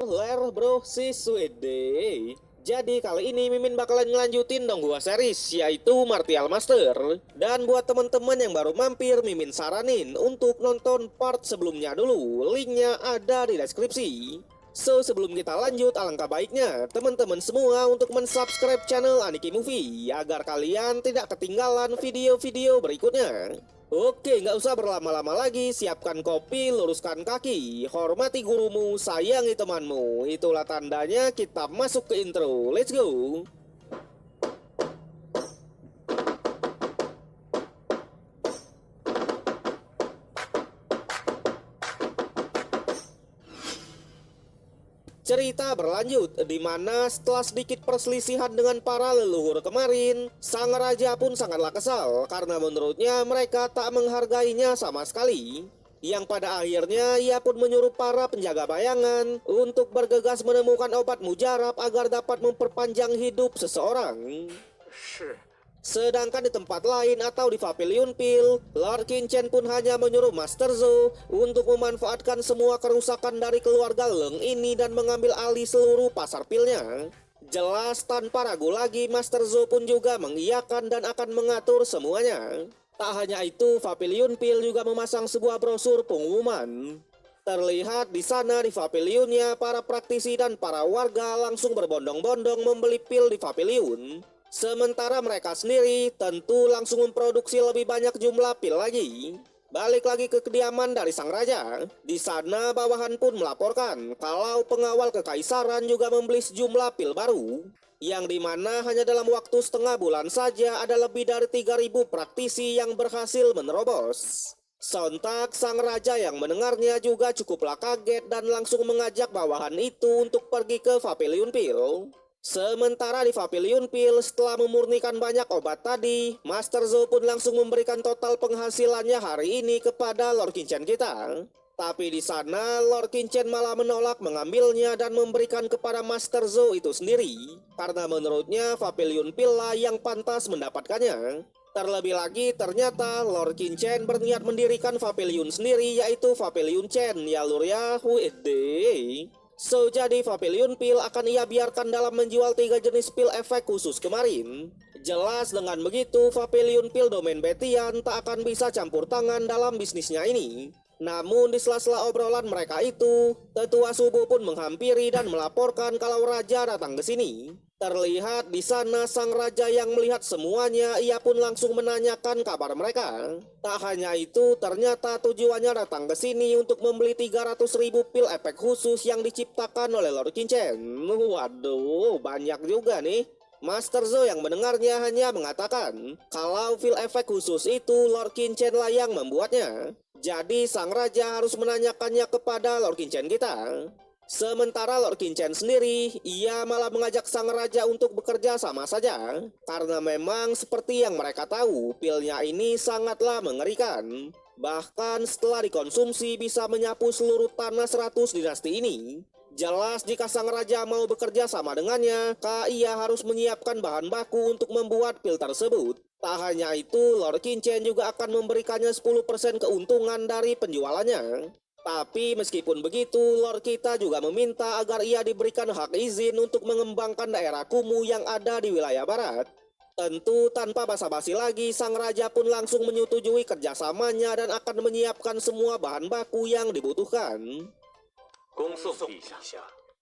Ler bro si Swede. Jadi kali ini Mimin bakalan ngelanjutin dong gua series yaitu Martial Master. Dan buat temen-temen yang baru mampir, Mimin saranin untuk nonton part sebelumnya dulu. Linknya ada di deskripsi. So sebelum kita lanjut, alangkah baiknya teman-teman semua untuk mensubscribe channel Aniki Movie agar kalian tidak ketinggalan video-video berikutnya. Oke, nggak usah berlama-lama lagi, siapkan kopi, luruskan kaki, hormati gurumu, sayangi temanmu. Itulah tandanya kita masuk ke intro. Let's go. Cerita berlanjut, di mana setelah sedikit perselisihan dengan para leluhur kemarin, sang raja pun sangatlah kesal karena menurutnya mereka tak menghargainya sama sekali. Yang pada akhirnya ia pun menyuruh para penjaga bayangan untuk bergegas menemukan obat mujarab agar dapat memperpanjang hidup seseorang. Sedangkan di tempat lain atau di Pavilion Pil, Lord Kinchen pun hanya menyuruh Master Zo untuk memanfaatkan semua kerusakan dari keluarga Leng ini dan mengambil alih seluruh pasar pilnya. Jelas tanpa ragu lagi, Master Zo pun juga mengiyakan dan akan mengatur semuanya. Tak hanya itu, Pavilion Pil juga memasang sebuah brosur pengumuman. Terlihat di sana di pavilionnya, para praktisi dan para warga langsung berbondong-bondong membeli pil di pavilion. Sementara mereka sendiri tentu langsung memproduksi lebih banyak jumlah pil lagi. Balik lagi ke kediaman dari sang raja. Di sana bawahan pun melaporkan kalau pengawal kekaisaran juga membeli sejumlah pil baru. Yang dimana hanya dalam waktu setengah bulan saja ada lebih dari 3.000 praktisi yang berhasil menerobos. Sontak sang raja yang mendengarnya juga cukuplah kaget dan langsung mengajak bawahan itu untuk pergi ke Pavilion Pil. Sementara di Pavilion Pil, setelah memurnikan banyak obat tadi, Master Zo pun langsung memberikan total penghasilannya hari ini kepada Lord Kinchen kita. Tapi di sana Lord Kinchen malah menolak mengambilnya dan memberikan kepada Master Zo itu sendiri, karena menurutnya Pavilion Pil lah yang pantas mendapatkannya. Terlebih lagi ternyata Lord Kinchen berniat mendirikan pavilion sendiri, yaitu Pavilion Chen Yaluria Huede. So jadi Pavilion Pil akan ia biarkan dalam menjual 3 jenis pil efek khusus kemarin. Jelas dengan begitu Pavilion Pil Domain Betian tak akan bisa campur tangan dalam bisnisnya ini. Namun di sela-sela obrolan mereka itu, tetua subuh pun menghampiri dan melaporkan kalau raja datang ke sini. Terlihat di sana sang raja yang melihat semuanya, ia pun langsung menanyakan kabar mereka. Tak hanya itu, ternyata tujuannya datang ke sini untuk membeli 300.000 pil efek khusus yang diciptakan oleh Lord Kinchen. Waduh, banyak juga nih. Master Zo yang mendengarnya hanya mengatakan kalau pil efek khusus itu Lord Kinchen lah yang membuatnya. Jadi sang raja harus menanyakannya kepada Lord Kinchen kita. Sementara Lord Kinchen sendiri, ia malah mengajak sang raja untuk bekerja sama saja. Karena memang seperti yang mereka tahu, pilnya ini sangatlah mengerikan. Bahkan setelah dikonsumsi bisa menyapu seluruh tanah 100 dinasti ini. Jelas jika sang raja mau bekerja sama dengannya, ia harus menyiapkan bahan baku untuk membuat pil tersebut. Tak hanya itu, Lord Kinchen juga akan memberikannya 10% keuntungan dari penjualannya. Tapi meskipun begitu, Lord kita juga meminta agar ia diberikan hak izin untuk mengembangkan daerah kumuh yang ada di wilayah barat. Tentu tanpa basa-basi lagi, sang raja pun langsung menyetujui kerjasamanya dan akan menyiapkan semua bahan baku yang dibutuhkan.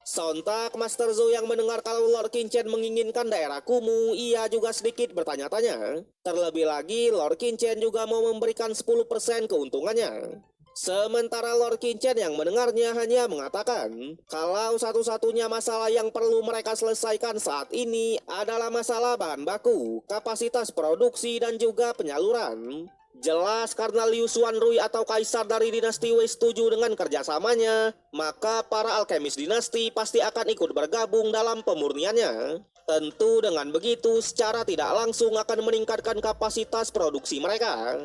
Sontak Master Zo yang mendengar kalau Lord Kinchen menginginkan daerah kumuh, ia juga sedikit bertanya-tanya. Terlebih lagi, Lord Kinchen juga mau memberikan 10% keuntungannya. Sementara Lord Kinchen yang mendengarnya hanya mengatakan kalau satu-satunya masalah yang perlu mereka selesaikan saat ini adalah masalah bahan baku, kapasitas produksi dan juga penyaluran. Jelas karena Liu Xuanrui atau kaisar dari dinasti Wei setuju dengan kerjasamanya, maka para alkemis dinasti pasti akan ikut bergabung dalam pemurniannya. Tentu dengan begitu secara tidak langsung akan meningkatkan kapasitas produksi mereka.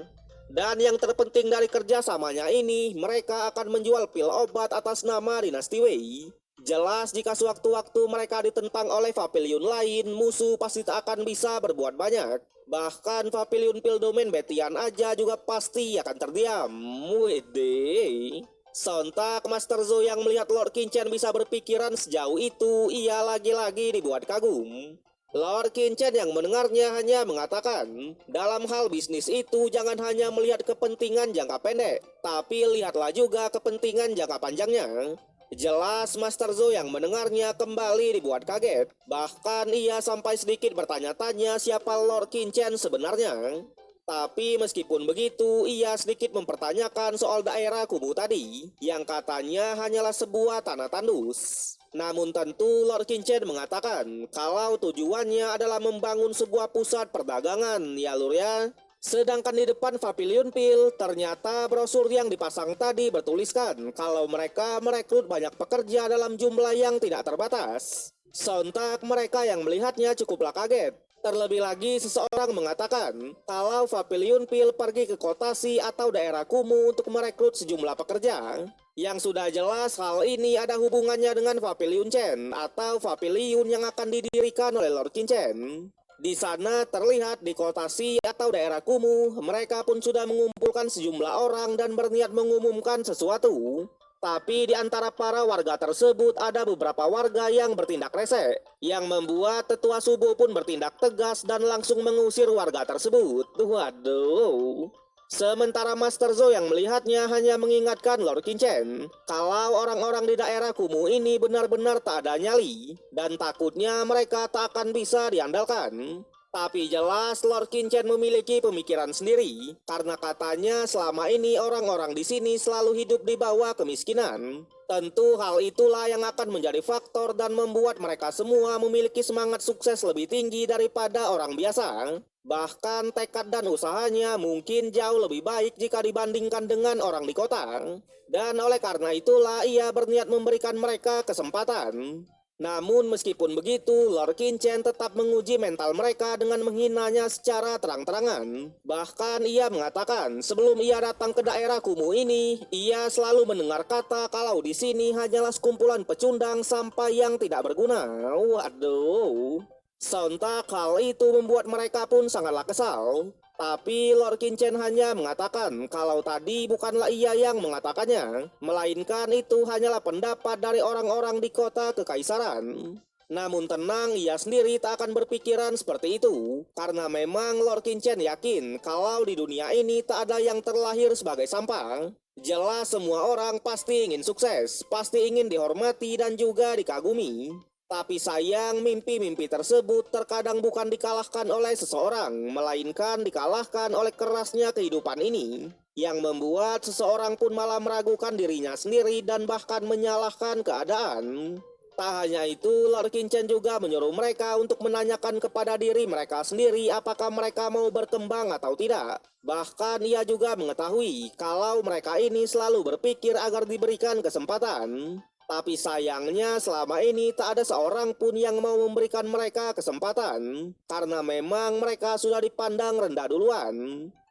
Dan yang terpenting dari kerjasamanya ini, mereka akan menjual pil obat atas nama dinasti Wei. Jelas jika sewaktu-waktu mereka ditentang oleh pavilion lain, musuh pasti tak akan bisa berbuat banyak. Bahkan Pavilion Pil Domain Betian aja juga pasti akan terdiam. Wede. Sontak Master Zo yang melihat Lord Qichen bisa berpikiran sejauh itu, ia lagi-lagi dibuat kagum. Lord Qichen yang mendengarnya hanya mengatakan, dalam hal bisnis itu jangan hanya melihat kepentingan jangka pendek, tapi lihatlah juga kepentingan jangka panjangnya. Jelas Master Zo yang mendengarnya kembali dibuat kaget. Bahkan ia sampai sedikit bertanya-tanya siapa Lord Qichen sebenarnya. Tapi meskipun begitu, ia sedikit mempertanyakan soal daerah kubu tadi, yang katanya hanyalah sebuah tanah tandus. Namun tentu Lord Qichen mengatakan kalau tujuannya adalah membangun sebuah pusat perdagangan, ya lur ya. Sedangkan di depan Pavilion Pil, ternyata brosur yang dipasang tadi bertuliskan kalau mereka merekrut banyak pekerja dalam jumlah yang tidak terbatas. Sontak mereka yang melihatnya cukuplah kaget. Terlebih lagi seseorang mengatakan kalau Pavilion Pil pergi ke Kotasi atau daerah kumuh untuk merekrut sejumlah pekerja. Yang sudah jelas hal ini ada hubungannya dengan Pavilion Chen atau pavilion yang akan didirikan oleh Lord Qichen. Di sana terlihat di Kotasi atau daerah kumuh, mereka pun sudah mengumpulkan sejumlah orang dan berniat mengumumkan sesuatu. Tapi di antara para warga tersebut ada beberapa warga yang bertindak rese, yang membuat tetua subuh pun bertindak tegas dan langsung mengusir warga tersebut. Waduh. Sementara Master Zo yang melihatnya hanya mengingatkan Lord Qichen kalau orang-orang di daerah kumuh ini benar-benar tak ada nyali, dan takutnya mereka tak akan bisa diandalkan. Tapi jelas Lord Qichen memiliki pemikiran sendiri, karena katanya selama ini orang-orang di sini selalu hidup di bawah kemiskinan. Tentu hal itulah yang akan menjadi faktor dan membuat mereka semua memiliki semangat sukses lebih tinggi daripada orang biasa. Bahkan tekad dan usahanya mungkin jauh lebih baik jika dibandingkan dengan orang di kota. Dan oleh karena itulah ia berniat memberikan mereka kesempatan. Namun meskipun begitu, Lord Qichen tetap menguji mental mereka dengan menghinanya secara terang-terangan. Bahkan ia mengatakan sebelum ia datang ke daerah kumuh ini, ia selalu mendengar kata kalau di sini hanyalah sekumpulan pecundang sampah yang tidak berguna. Waduh. Sontak hal itu membuat mereka pun sangatlah kesal. Tapi Lord Qichen hanya mengatakan kalau tadi bukanlah ia yang mengatakannya, melainkan itu hanyalah pendapat dari orang-orang di kota kekaisaran. Namun tenang, ia sendiri tak akan berpikiran seperti itu, karena memang Lord Qichen yakin kalau di dunia ini tak ada yang terlahir sebagai sampah. Jelas semua orang pasti ingin sukses, pasti ingin dihormati dan juga dikagumi. Tapi sayang, mimpi-mimpi tersebut terkadang bukan dikalahkan oleh seseorang, melainkan dikalahkan oleh kerasnya kehidupan ini, yang membuat seseorang pun malah meragukan dirinya sendiri dan bahkan menyalahkan keadaan. Tak hanya itu, Lord Qichen juga menyuruh mereka untuk menanyakan kepada diri mereka sendiri apakah mereka mau berkembang atau tidak. Bahkan ia juga mengetahui kalau mereka ini selalu berpikir agar diberikan kesempatan. Tapi sayangnya selama ini tak ada seorang pun yang mau memberikan mereka kesempatan, karena memang mereka sudah dipandang rendah duluan.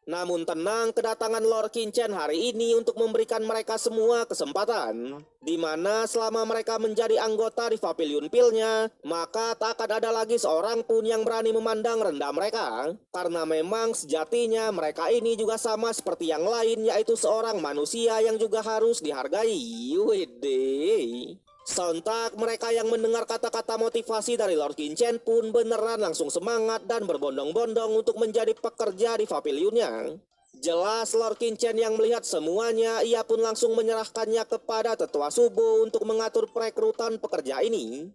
Namun tenang, kedatangan Lord Qichen hari ini untuk memberikan mereka semua kesempatan, di mana selama mereka menjadi anggota di Pavilion Pil-nya, maka tak akan ada lagi seorang pun yang berani memandang rendah mereka, karena memang sejatinya mereka ini juga sama seperti yang lain, yaitu seorang manusia yang juga harus dihargai. Widih. Sontak mereka yang mendengar kata-kata motivasi dari Lord Qichen pun beneran langsung semangat dan berbondong-bondong untuk menjadi pekerja di pavilionnya. Jelas Lord Qichen yang melihat semuanya, ia pun langsung menyerahkannya kepada tetua subuh untuk mengatur perekrutan pekerja ini.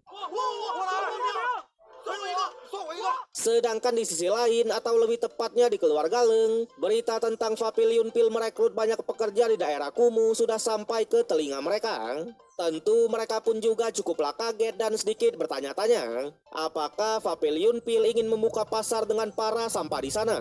Sedangkan di sisi lain, atau lebih tepatnya di keluarga Leng, berita tentang Pavilion Pil merekrut banyak pekerja di daerah kumuh sudah sampai ke telinga mereka. Tentu mereka pun juga cukuplah kaget dan sedikit bertanya-tanya, apakah Pavilion Pil ingin membuka pasar dengan para sampah di sana.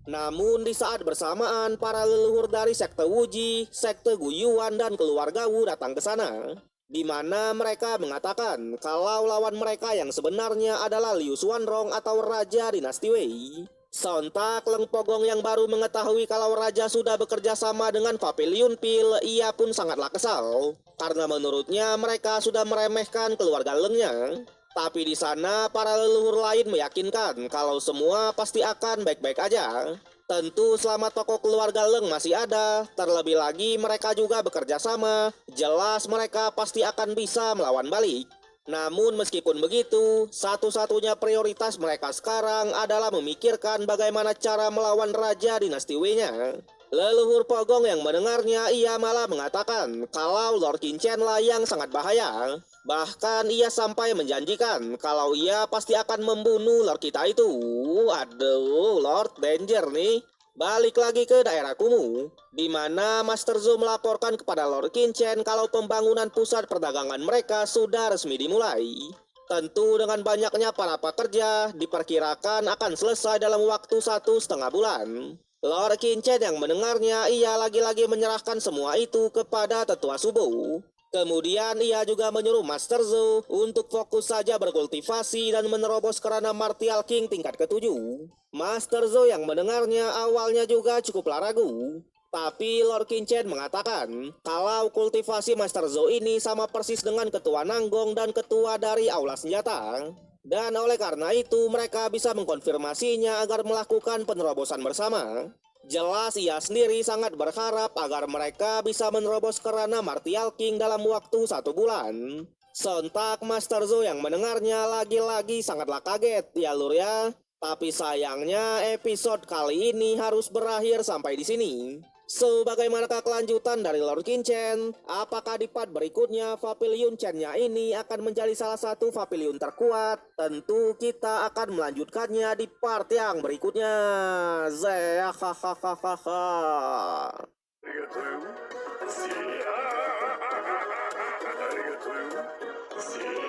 Namun di saat bersamaan, para leluhur dari sekte Wuji, sekte Guyuan dan keluarga Wu datang ke sana, di mana mereka mengatakan kalau lawan mereka yang sebenarnya adalah Liu Xuanrong atau Raja Dinasti Wei. Sontak Leng Pogong yang baru mengetahui kalau Raja sudah bekerja sama dengan Pavilion Pil, ia pun sangatlah kesal, karena menurutnya mereka sudah meremehkan keluarga Lengnya. Tapi di sana para leluhur lain meyakinkan kalau semua pasti akan baik-baik aja. Tentu selama tokoh keluarga Leng masih ada, terlebih lagi mereka juga bekerja sama, jelas mereka pasti akan bisa melawan balik. Namun meskipun begitu, satu-satunya prioritas mereka sekarang adalah memikirkan bagaimana cara melawan Raja Dinasti Wei-nya. Leluhur Pogong yang mendengarnya, ia malah mengatakan kalau Lord Qichen lah yang sangat bahaya. Bahkan ia sampai menjanjikan kalau ia pasti akan membunuh Lord kita itu. Aduh, Lord Danger nih. Balik lagi ke daerah kumuh, di mana Master Zo melaporkan kepada Lord Qichen kalau pembangunan pusat perdagangan mereka sudah resmi dimulai. Tentu dengan banyaknya para pekerja, diperkirakan akan selesai dalam waktu 1,5 bulan. Lord Qichen yang mendengarnya, ia lagi-lagi menyerahkan semua itu kepada tetua subuh. Kemudian ia juga menyuruh Master Zo untuk fokus saja berkultivasi dan menerobos kerana Martial King tingkat ke-7. Master Zo yang mendengarnya awalnya juga cukuplah ragu. Tapi Lord Qichen mengatakan kalau kultivasi Master Zo ini sama persis dengan ketua Nanggong dan ketua dari Aula Senjata. Dan oleh karena itu mereka bisa mengkonfirmasinya agar melakukan penerobosan bersama. Jelas ia sendiri sangat berharap agar mereka bisa menerobos kerana Martial King dalam waktu 1 bulan. Sontak Master Zo yang mendengarnya lagi-lagi sangatlah kaget ya lur ya. Tapi sayangnya episode kali ini harus berakhir sampai di sini. So, bagaimanakah kelanjutan dari Lord Qichen? Apakah di part berikutnya Pavilion Chen-nya ini akan menjadi salah satu pavilion terkuat? Tentu kita akan melanjutkannya di part yang berikutnya. Hahaha. Arigatou. See ya. Arigatou. See ya.